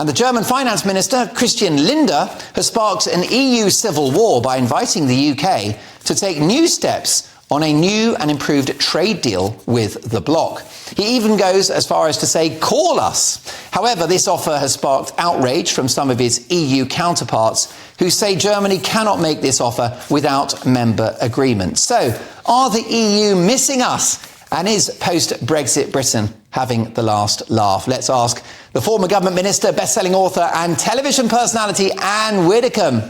And the German finance minister, Christian Lindner, has sparked an EU civil war by inviting the UK to take new steps on a new and improved trade deal with the bloc. He even goes as far as to say, call us. However, this offer has sparked outrage from some of his EU counterparts who say Germany cannot make this offer without member agreement. So, are the EU missing us? And is post-Brexit Britain having the last laugh? Let's ask the former government minister, best-selling author and television personality Anne Widdecombe.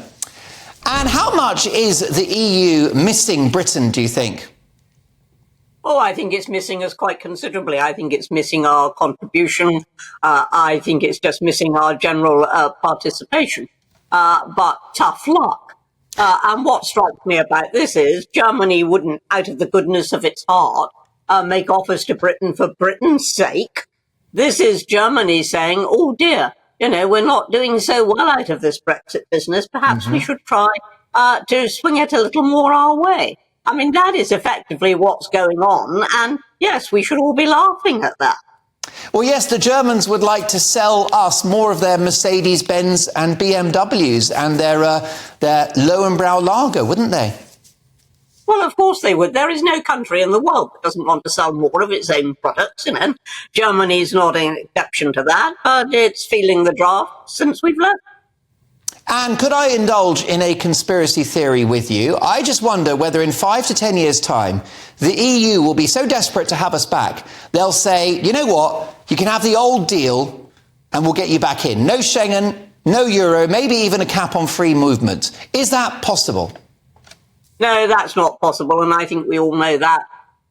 And how much is the EU missing Britain, do you think? Oh, I think it's missing us quite considerably. I think it's missing our contribution. I think it's just missing our general participation. But tough luck. And what strikes me about this is Germany wouldn't, out of the goodness of its heart, make offers to Britain for Britain's sake. This is Germany saying, oh dear, we're not doing so well out of this Brexit business. Perhaps we should try to swing it a little more our way. I mean, that is effectively what's going on. And yes, we should all be laughing at that. Well, yes, the Germans would like to sell us more of their Mercedes-Benz and BMWs and their Lowenbrau lager, wouldn't they? Well, of course they would. There is no country in the world that doesn't want to sell more of its own products, Germany's not an exception to that, but it's feeling the draft since we've left. And could I indulge in a conspiracy theory with you? I just wonder whether in 5 to 10 years' time, the EU will be so desperate to have us back, they'll say, you know what, you can have the old deal and we'll get you back in. No Schengen, no euro, maybe even a cap on free movement. Is that possible? No, that's not possible, and I think we all know that.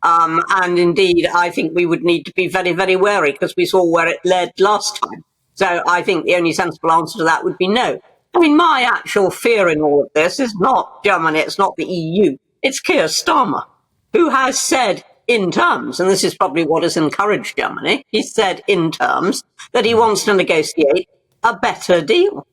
And indeed, I think we would need to be very, very wary because we saw where it led last time. So I think the only sensible answer to that would be no. I mean, my actual fear in all of this is not Germany, it's not the EU, it's Keir Starmer, who has said in terms, and this is probably what has encouraged Germany, he said in terms that he wants to negotiate a better deal.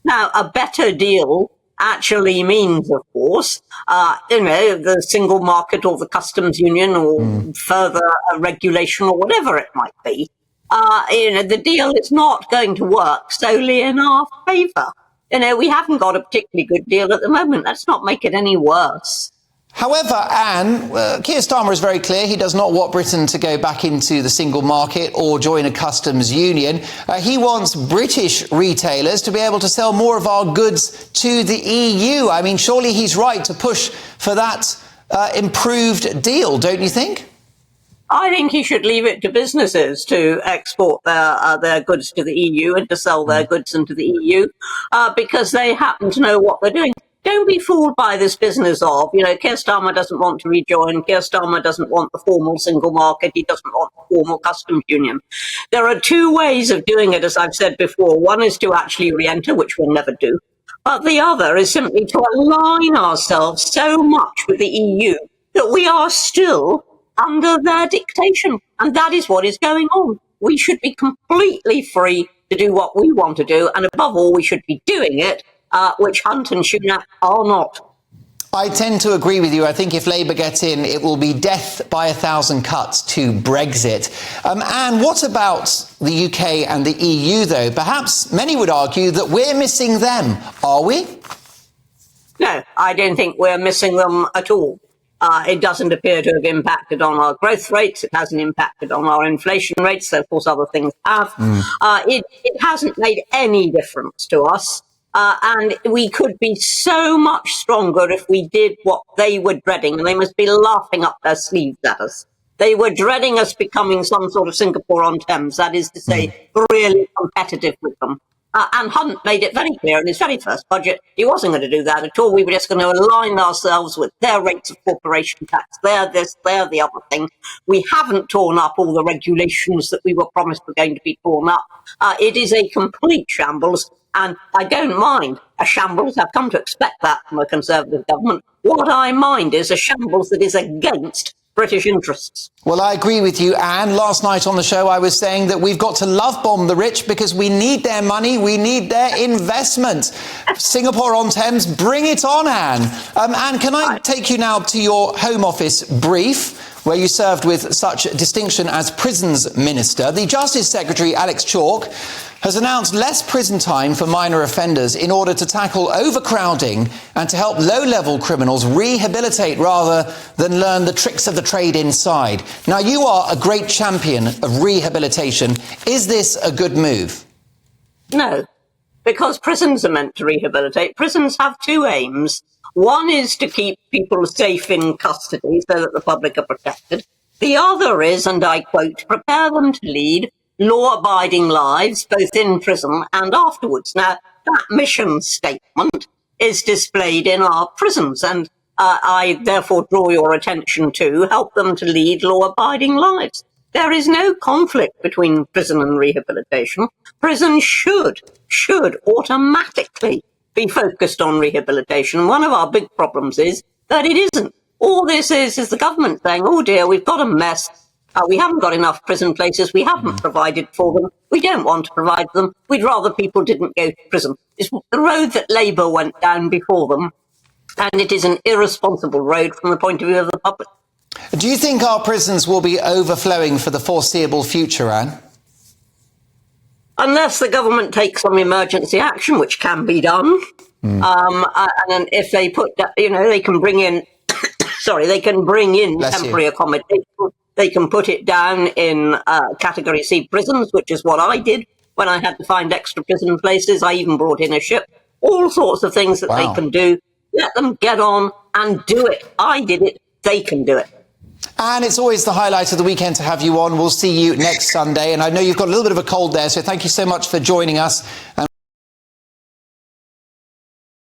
Now, a better deal actually means, of course, the single market or the customs union or further regulation or whatever it might be. The deal is not going to work solely in our favour. We haven't got a particularly good deal at the moment. Let's not make it any worse. However, Anne, Keir Starmer is very clear. He does not want Britain to go back into the single market or join a customs union. He wants British retailers to be able to sell more of our goods to the EU. I mean, surely he's right to push for that improved deal, don't you think? I think he should leave it to businesses to export their goods to the EU and to sell their goods into the EU because they happen to know what they're doing. Don't be fooled by this business of, Keir Starmer doesn't want to rejoin, Keir Starmer doesn't want the formal single market, he doesn't want the formal customs union. There are two ways of doing it, as I've said before. One is to actually re-enter, which we'll never do. But the other is simply to align ourselves so much with the EU that we are still under their dictation. And that is what is going on. We should be completely free to do what we want to do. And above all, we should be doing it, which Hunt and Sunak are not. I tend to agree with you. I think if Labour gets in, it will be death by 1,000 cuts to Brexit. And what about the UK and the EU, though? Perhaps many would argue that we're missing them. Are we? No, I don't think we're missing them at all. It doesn't appear to have impacted on our growth rates. It hasn't impacted on our inflation rates. So, of course, other things have. It hasn't made any difference to us. And we could be so much stronger if we did what they were dreading. And they must be laughing up their sleeves at us. They were dreading us becoming some sort of Singapore on Thames. That is to say, really competitive with them. And Hunt made it very clear in his very first budget he wasn't going to do that at all. We were just going to align ourselves with their rates of corporation tax. They're this, they're the other thing. We haven't torn up all the regulations that we were promised were going to be torn up. It is a complete shambles, and I don't mind a shambles. I've come to expect that from a Conservative government. What I mind is a shambles that is against British interests. Well, I agree with you, Anne. Last night on the show, I was saying that we've got to love bomb the rich because we need their money, we need their investment. Singapore on Thames, bring it on, Anne. Anne, can I take you now to your Home Office brief? where you served with such distinction as Prisons Minister. The Justice Secretary, Alex Chalk, has announced less prison time for minor offenders in order to tackle overcrowding and to help low-level criminals rehabilitate rather than learn the tricks of the trade inside. Now, you are a great champion of rehabilitation. Is this a good move? No, because prisons are meant to rehabilitate. Prisons have two aims. One is to keep people safe in custody so that the public are protected. The other is, and I quote, prepare them to lead law-abiding lives, both in prison and afterwards. Now, that mission statement is displayed in our prisons, and I therefore draw your attention to help them to lead law-abiding lives. There is no conflict between prison and rehabilitation. Prison should automatically be focused on rehabilitation. One of our big problems is that it isn't. All this is the government saying, oh dear, we've got a mess. We haven't got enough prison places. We haven't provided for them. We don't want to provide them. We'd rather people didn't go to prison. It's the road that Labour went down before them, and it is an irresponsible road from the point of view of the public. Do you think our prisons will be overflowing for the foreseeable future, Anne? Unless the government takes some emergency action, which can be done. And if they they can bring in, they can bring in temporary accommodation. They can put it down in Category C prisons, which is what I did when I had to find extra prison places. I even brought in a ship. All sorts of things that they can do. Let them get on and do it. I did it. They can do it. And it's always the highlight of the weekend to have you on. We'll see you next Sunday. And I know you've got a little bit of a cold there, so thank you so much for joining us. And